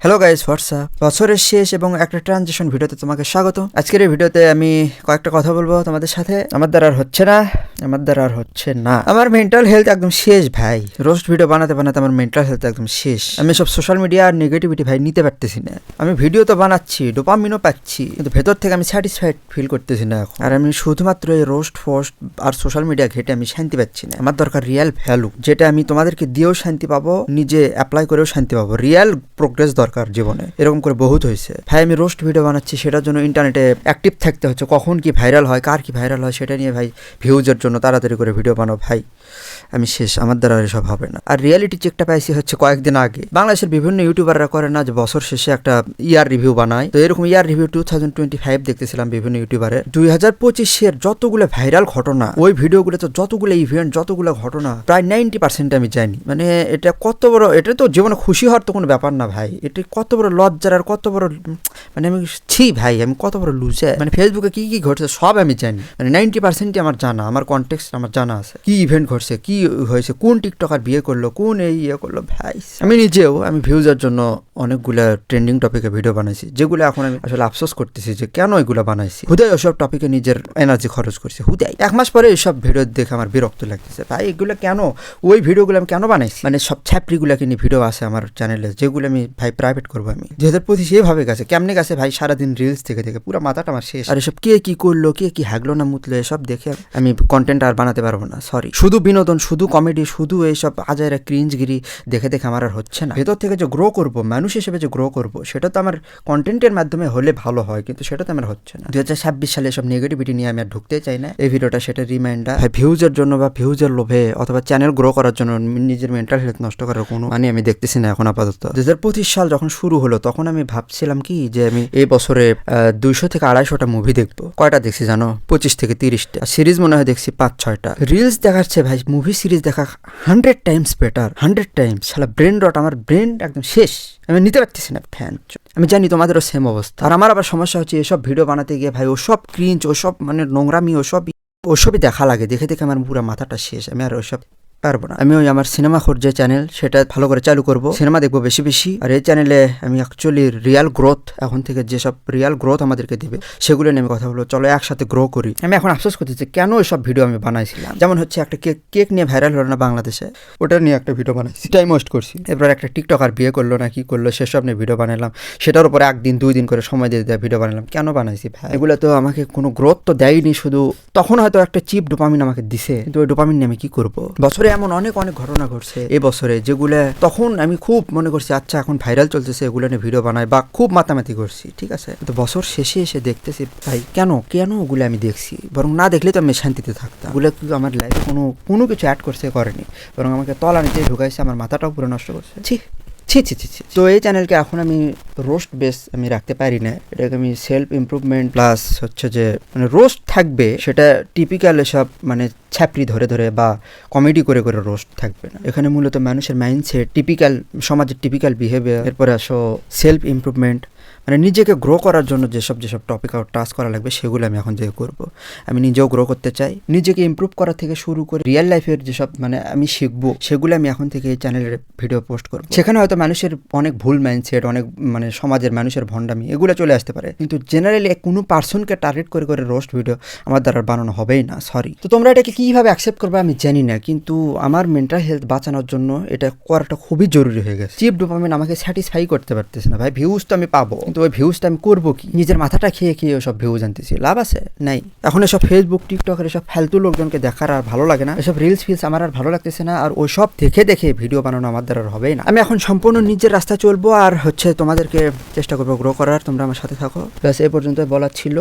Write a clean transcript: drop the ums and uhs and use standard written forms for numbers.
Hello guys, WhatsApp. বছরের শেষ এবং একটা ট্রানজিশন ভিডিওতে তোমাকে স্বাগত। আজকের এই ভিডিওতে আমি কয়েকটা কথা বলবো তোমাদের সাথে। আমার দ্বারা আর হচ্ছে না, আমার মেন্টাল হেলথ একদম শেষ ভাই। রোস্ট ভিডিও বানাতে বানাতে আমার মেন্টাল হেলথ একদম শেষ। আমি সব সোশ্যাল মিডিয়া আর নেগেটিভিটি ভাই নিতে পারতেছি না। আমি ভিডিও তো বানাচ্ছি, ডোপামিনও পাচ্ছি, কিন্তু ভেতর থেকে আমি স্যাটিসফাইড ফিল করতেছি না এখন। আর আমি শুধুমাত্র এই রোস্ট ফোস্ট আর সোশ্যাল মিডিয়া ঘেটে আমি শান্তি পাচ্ছি না। আমার দরকার রিয়েল ভ্যালু, যেটা আমি তোমাদেরকে দিয়েও শান্তি পাবো, নিজে অ্যাপ্লাই করেও শান্তি পাবো। রিয়েল প্রোগ্রেস দরকার জীবনে। এরকম করে বহুত হয়েছে ভাই। আমি রোস্ট ভিডিও বানাচ্ছি, সেটার জন্য ইন্টারনেটে অ্যাক্টিভ থাকতে হচ্ছে। কখন কি ভাইরাল হয়, কার কি ভাইরাল হয় সেটা নিয়ে ভাই ভিউজের জন্য তাড়াতাড়ি করে ভিডিও বানাও ভাই। আমি শেষ, আমার দ্বারা এসব হবে না। আর রিয়েলিটি চেকটা পাইছি হচ্ছে কয়েকদিন আগে। বাংলাদেশের বিভিন্ন ইউটিউবাররা করে না যে বছর শেষে একটা ইয়ার রিভিউ বানায়, তো এরকম ইয়ার রিভিউ 2025 দেখতেছিলাম বিভিন্ন ইউটিউবারে। 2025-এর যতগুলো ভাইরাল ঘটনা, ওই ভিডিওগুলো তো যতগুলো ইভেন্ট, যতগুলো ঘটনা, প্রায় 90% আমি জানি। মানে এটা কত বড়, এটা তো জীবনে খুশি হওয়ার তো কোনো ব্যাপার না ভাই। এটা কত বড় লজ্জার আর কত বড়, মানে আমি ভাই আমি কত বড় লুজার। মানে ফেসবুকে কি কি ঘটছে সব আমি জানি। মানে 90%ই আমার জানা, আমার কনটেক্সট আমার জানা আছে। কি ইভেন্ট ঘটছে, কি হয়েছে, কোন টিকটকার বিয়ে করলো, কোন এই ইয়ে করলো ভাই। আমি নিজেও ভিউজের জন্য অনেকগুলা ট্রেন্ডিং টপিকে ভিডিও বানাইছি, যেগুলো এখন আমি আসলে আফসোস করতেছি যে কেন এগুলো বানাইছি। হুদাই ওসব টপিকে নিজের এনার্জি খরচ করছি হুদাই। 1 মাস পরে এইসব ভিডিও দেখে আমার বিরক্ত লাগতেছে ভাই। এগুলো কেন, ওই ভিডিওগুলো আমি কেন বানাইছি? মানে সব ছাপড়িগুলোকে নিয়ে ভিডিও আছে আমার চ্যানেলে, যেগুলো আমি ভাই প্রাইভেট করবো। আমি 2025 সেভাবে গেছে, কেমনে গেছে ভাই, সারাদিন রিলস থেকে পুরো মাথাটা আমার শেষ। আর এসব কে কি করলো, কে কি হাগলো না মুতলো, এসব দেখে আমি কন্টেন্ট আর বানাতে পারবো না। সরি, শুধু বিনোদন, শুধু কমেডি, শুধু এইসব আজাইরা ক্রিঞ্জগিরি দেখে আমার আর হচ্ছে না। ভেতর থেকে যে গ্রো করবো, মানুষ হিসেবে যে গ্রো করবো, সেটা তো আমার কন্টেন্টের মাধ্যমে হলে ভালো হয়, কিন্তু সেটা তো আমার হচ্ছে না। 2026 সালে সব নেগেটিভিটি নিয়ে আমি আর ঢুকতে চাই না। এই ভিডিওটা সেটা রিমাইন্ডার। ভিউজের জন্য বা ভিউজের লোভে অথবা চ্যানেল গ্রো করার জন্য নিজের মেন্টাল হেলথ নষ্ট করার কোনো মানে আমি দেখতেছি না এখন আপাতত। 2025 সাল যখন শুরু হলো, তখন আমি ভাবছিলাম কি যে আমি এই বছরে 200 থেকে 250টা মুভি দেখবো। কয়টা দেখছি জানো? 25 থেকে 30টা। সিরিজ মনে হয় দেখছি 5-6টা। রিলস দেখাচ্ছে ভাই, মুভি সিরিজ দেখা 100 টাইমস বেটার, 100 টাইমস। শালা ব্রেন রট, আমার ব্রেন একদম শেষ। আমি নিতে পারতেছি না ফ্যান। আমি জানি তোমাদেরও সেম অবস্থা। আর আমার আবার সমস্যা হচ্ছে এসব ভিডিও বানাতে গিয়ে ভাই ওসব ক্রিঞ্জ, ওসব মানে নোংরামি, ওসবই দেখা লাগে। দেখে আমার পুরো মাথাটা শেষ। আমি আর ওসব পারবো না। আমি ওই আমার সিনেমা খোঁজ যে চ্যানেল, সেটা ভালো করে চালু করবো, সিনেমা দেখবো বেশি বেশি। আর এই চ্যানেলে আমি অ্যাকচুয়ালি রিয়াল গ্রোথ, এখন থেকে যেসব রিয়াল গ্রোথ আমাদেরকে দিবে সেগুলো নিয়ে আমি কথা বলবো। চলো একসাথে গ্রো করি। আমি এখন আফসোস করতেছি কেন এসব ভিডিও আমি বানাইছিলাম। যেমন হচ্ছে একটা কেক নিয়ে ভাইরাল হলো না বাংলাদেশে, ওটা নিয়ে একটা ভিডিও বানাইছি, টাইম ওয়েস্ট করছি। এরপর একটা টিকটকার বিয়ে করলো না কি করলো, সেসব নিয়ে ভিডিও বানালাম। সেটার উপরে 1-2 দিন করে সময় দিয়ে ভিডিও বানালাম। কেন বানাইছি ভাই? এগুলো তো আমাকে কোনো গ্রোথ তো দেয়নি, শুধু তখন হয়তো একটা চিপ ডোপামিন আমাকে দিছে, কিন্তু ওই ডোপামিন নিয়ে আমি কি করবো? বছরে এমন অনেক ঘটনা ঘটছে এই বছরে, যেগুলো তখন আমি খুব মনে করছি আচ্ছা এখন ভাইরাল চলতেছে, এগুলো নিয়ে ভিডিও বানাই বা খুব মাতামাতি করছি, ঠিক আছে। তো বছর শেষে এসে দেখতেছি ভাই কেন ওগুলো আমি দেখছি, বরং না দেখলে তো আমি শান্তিতে থাকতাম। ওগুলো কিন্তু আমার লাইফে কোনো কিছু অ্যাড করছে, করেনি, বরং আমাকে তলানিতে ঢুকাইছে, আমার মাথাটাও পুরো নষ্ট করছে। ছি। তো এই চ্যানেলকে এখন আমি রোস্ট বেস আমি রাখতে পারি না। এটাকে আমি সেলফ ইমপ্রুভমেন্ট প্লাস হচ্ছে যে মানে রোস্ট থাকবে, সেটা টিপিক্যাল এসব মানে ছাপড়ি ধরে বা কমেডি করে রোস্ট থাকবে না। এখানে মূলত মানুষের মাইন্ডসেট, টিপিক্যাল সমাজের টিপিক্যাল বিহেভিয়ার, এরপরে আসো সেলফ ইমপ্রুভমেন্ট, মানে নিজেকে গ্রো করার জন্য যেসব টাপিক আর টাস্ক করা লাগবে সেগুলো আমি এখন থেকে করবো। আমি নিজেও গ্রো করতে চাই, নিজেকে ইমপ্রুভ করা থেকে শুরু করে রিয়েল লাইফের যেসব মানে আমি শিখবো, সেগুলো আমি এখন থেকে এই চ্যানেলের ভিডিও পোস্ট করবো। সেখানে হয়তো মানুষের অনেক ভুল মাইন্ডসেট, অনেক মানে সমাজের মানুষের ভণ্ডামি, এগুলো চলে আসতে পারে, কিন্তু জেনারেলি কোনো পার্সনকে টার্গেট করে রোস্ট ভিডিও আমার দ্বারা বানানো হবেই না। সরি। তো তোমরা এটাকে কিভাবে অ্যাকসেপ্ট করবে আমি জানি না, কিন্তু আমার মেন্টাল হেলথ বাঁচানোর জন্য এটা করাটা খুবই জরুরি হয়ে গেছে। চিপ ডোপামিন আমাকে স্যাটিসফাই করতে পারতেছে না ভাই। ভিউজ তো আমি পাবো, কিন্তু ওই ভিউজটা আমি করবো কি? নিজের মাথাটা খেয়ে ওসব ভিউজ আনতেছি, লাভ আছে? নাই। এখন এসব ফেসবুক, টিকটকের এসব ফালতু লোকজনকে দেখার আর ভালো লাগে না, এসব রিলস ফিলস আমার আর ভালো লাগতেছে না। আর ওইসব দেখে ভিডিও বানানো আমার দ্বারা হবেই না। আমি এখন সম্পূর্ণ নিজের রাস্তা চলবো, আর হচ্ছে তোমাদেরকে চেষ্টা করবো গ্রো করার। তোমরা আমার সাথে থাকো। ব্যাস এই পর্যন্ত বলার ছিল।